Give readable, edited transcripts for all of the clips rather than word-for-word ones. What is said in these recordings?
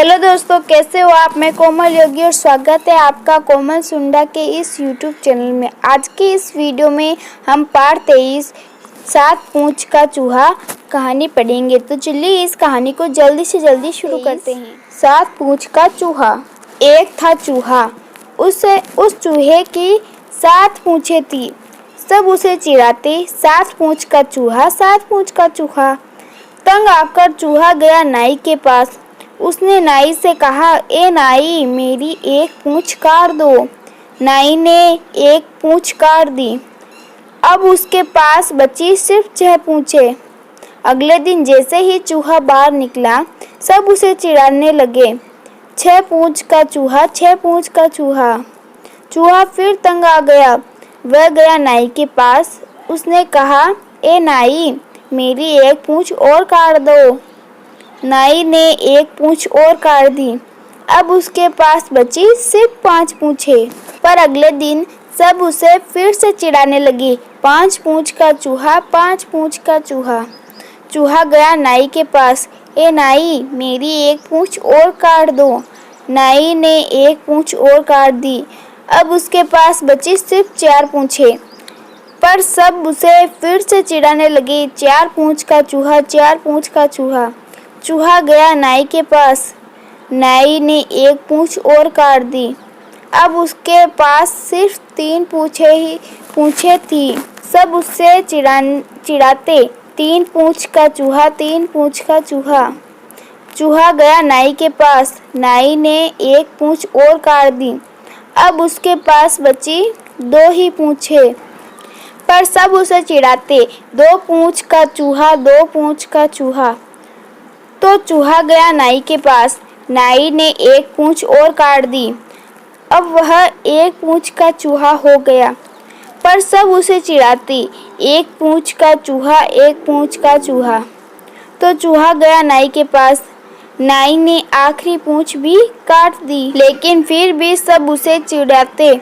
Hello दोस्तों, कैसे हो आप। मैं कोमल योगी और स्वागत है आपका कोमल सुंडा के इस यूट्यूब चैनल में। आज की इस वीडियो में हम पार्ट 23 7 पूंछ का चूहा कहानी पढ़ेंगे। तो चलिए इस कहानी को जल्दी से जल्दी शुरू करते हैं। 7 पूंछ का चूहा। एक था चूहा, उस चूहे की 7 पूंछें थी। सब उसे चिढ़ाते, 7 पूंछ का चूहा, 7 पूंछ का चूहा। तंग आकर चूहा गया नाई के पास। उसने नाई से कहा, ए नाई, मेरी एक पूंछ काट दो। नाई ने एक पूंछ काट दी। अब उसके पास बची सिर्फ 6 पूंछें। अगले दिन जैसे ही चूहा बाहर निकला, सब उसे चिढ़ाने लगे। 6 पूंछ का चूहा, 6 पूंछ का चूहा। चूहा फिर तंग आ गया। वह गया नाई के पास। उसने कहा, ए नाई, मेरी एक पूंछ और काट दो। नाई ने एक पूंछ और काट दी। अब उसके पास बची सिर्फ 5 पूंछें। पर अगले दिन सब उसे फिर से चिढ़ाने लगे। 5 पूंछ का चूहा, 5 पूंछ का चूहा। चूहा गया नाई के पास। ए नाई, मेरी एक पूंछ और काट दो। नाई ने एक पूंछ और काट दी। अब उसके पास बची सिर्फ 4 पूंछें। पर सब उसे फिर से चिढ़ाने लगे। 4 पूंछ का चूहा, 4 पूंछ का चूहा। चूहा गया नाई के पास। नाई ने एक पूंछ और काट दी। अब उसके पास सिर्फ 3 पूंछें थी। सब उससे चिढ़ाते, 3 पूंछ का चूहा, 3 पूंछ का चूहा। चूहा गया नाई के पास। नाई ने एक पूंछ और काट दी। अब उसके पास बची 2 ही पूंछें। पर सब उसे चिढ़ाते, 2 पूंछ का चूहा, 2 पूंछ का चूहा। तो चूहा गया नाई के पास। नाई ने एक पूंछ और काट दी। अब वह 1 पूंछ का चूहा हो गया। पर सब उसे चिढ़ाते, 1 पूंछ का चूहा, 1 पूंछ का चूहा। तो चूहा गया नाई के पास। नाई ने आखिरी पूंछ भी काट दी। लेकिन फिर भी सब उसे चिढ़ाते,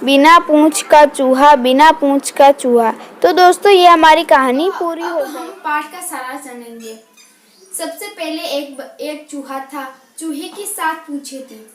बिना पूंछ का चूहा, बिना पूंछ का चूहा। तो दोस्तों, ये हमारी कहानी पूरी हो गई। हम पाठ का सारा जानेंगे। सबसे पहले एक चूहा था। चूहे की 7 पूंछें थी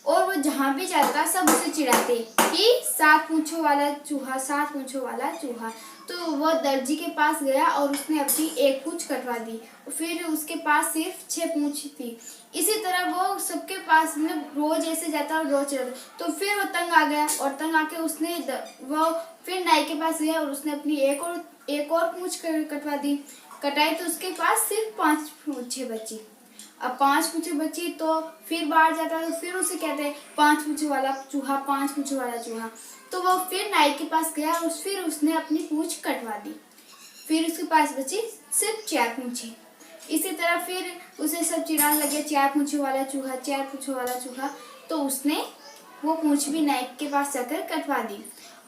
और वो जहाँ भी जाता सब उसे चिढ़ाते कि 7 पूंछों वाला चूहा, 7 पूंछों वाला चूहा। तो वो दर्जी के पास गया और उसने अपनी एक पूंछ कटवा दी। फिर उसके पास सिर्फ 6 पूंछ थी। इसी तरह वो सबके पास में रोज ऐसे जाता और रोज चिढ़ाता। तो फिर वो तंग आ गया और तंग आके उसने वो फिर नाई के पास गया और उसने अपनी एक और पूंछ कटवा दी। कटाई तो उसके पास सिर्फ 5 पूंछें बची। अब 5 पूंछें बची तो फिर बाहर जाता है तो फिर उसे कहते हैं 5 पूंछों वाला चूहा, 5 पूंछों वाला चूहा। तो वो फिर नाई के पास गया और फिर उसने अपनी पूंछ कटवा दी। फिर उसके पास बची सिर्फ 4 पूंछें। इसी तरह फिर उसे सब चिढ़ाने लगे, 4 पूंछों वाला चूहा, 4 पूंछों वाला चूहा। तो उसने वो पूंछ भी नाई के पास जाकर कटवा दी।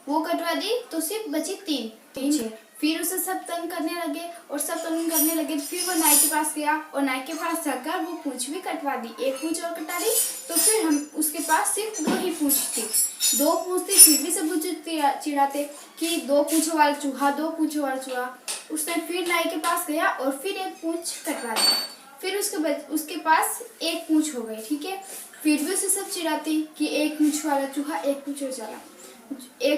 वो कटवा दी तो सिर्फ बची 3 पूंछें। फिर उसे सब तंग करने लगे और सब तंग करने लगे। फिर वो नाई के पास गया और नाई के पास जाकर वो पूंछ भी कटवा दी। 1 पूंछ और कटा दी तो फिर हम उसके पास सिर्फ 2 ही पूंछ थी। 2 पूंछ थी, फिर भी सब उसे चिढ़ाते कि 2 पूंछों वाला चूहा, 2 पूंछों वाला चूहा। उसने फिर नाई के पास गया और फिर 1 पूंछ कटवा दी। फिर उसके पास 1 पूंछ हो गई, ठीक है। फिर भी उसे सब चिढ़ाते कि 1 पूंछ वाला चूहा, 1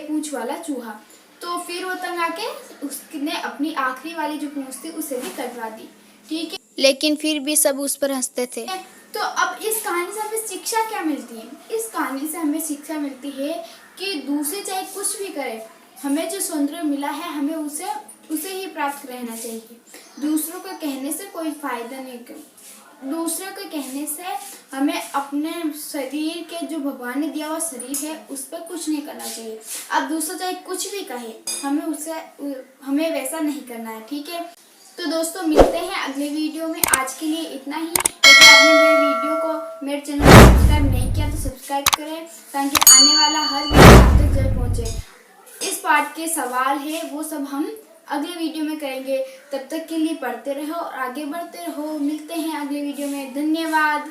पूंछ वाला चूहा। तो फिर वो तंग आके उसने अपनी आखिरी वाली जो पूंछ थी उसे भी कटवा दी, ठीक है। लेकिन फिर भी सब उस पर हंसते थे। तो अब इस कहानी से हमें शिक्षा क्या मिलती है? इस कहानी से हमें शिक्षा मिलती है कि दूसरे चाहे कुछ भी करे, हमें जो सौंदर्य मिला है हमें उसे ही प्राप्त रहना चाहिए। दूसरों को कहने से कोई फायदा नहीं कर। दूसरों के कहने से हमें अपने शरीर के जो भगवान ने दिया हुआ शरीर है उस पर कुछ नहीं करना चाहिए। अब दूसरा चाहे कुछ भी कहे, हमें वैसा नहीं करना है, ठीक है। तो दोस्तों, मिलते हैं अगले वीडियो में। आज के लिए इतना ही। यदि आपने मेरे चैनल को सब्सक्राइब नहीं किया तो सब्सक्राइब करें ताकि आने वाला हर वीडियो आप तक जल्द पहुँचे। इस पार्ट के सवाल है वो सब हम अगले वीडियो में करेंगे। तब तक के लिए पढ़ते रहो और आगे बढ़ते रहो। मिलते हैं अगले वीडियो में। धन्यवाद।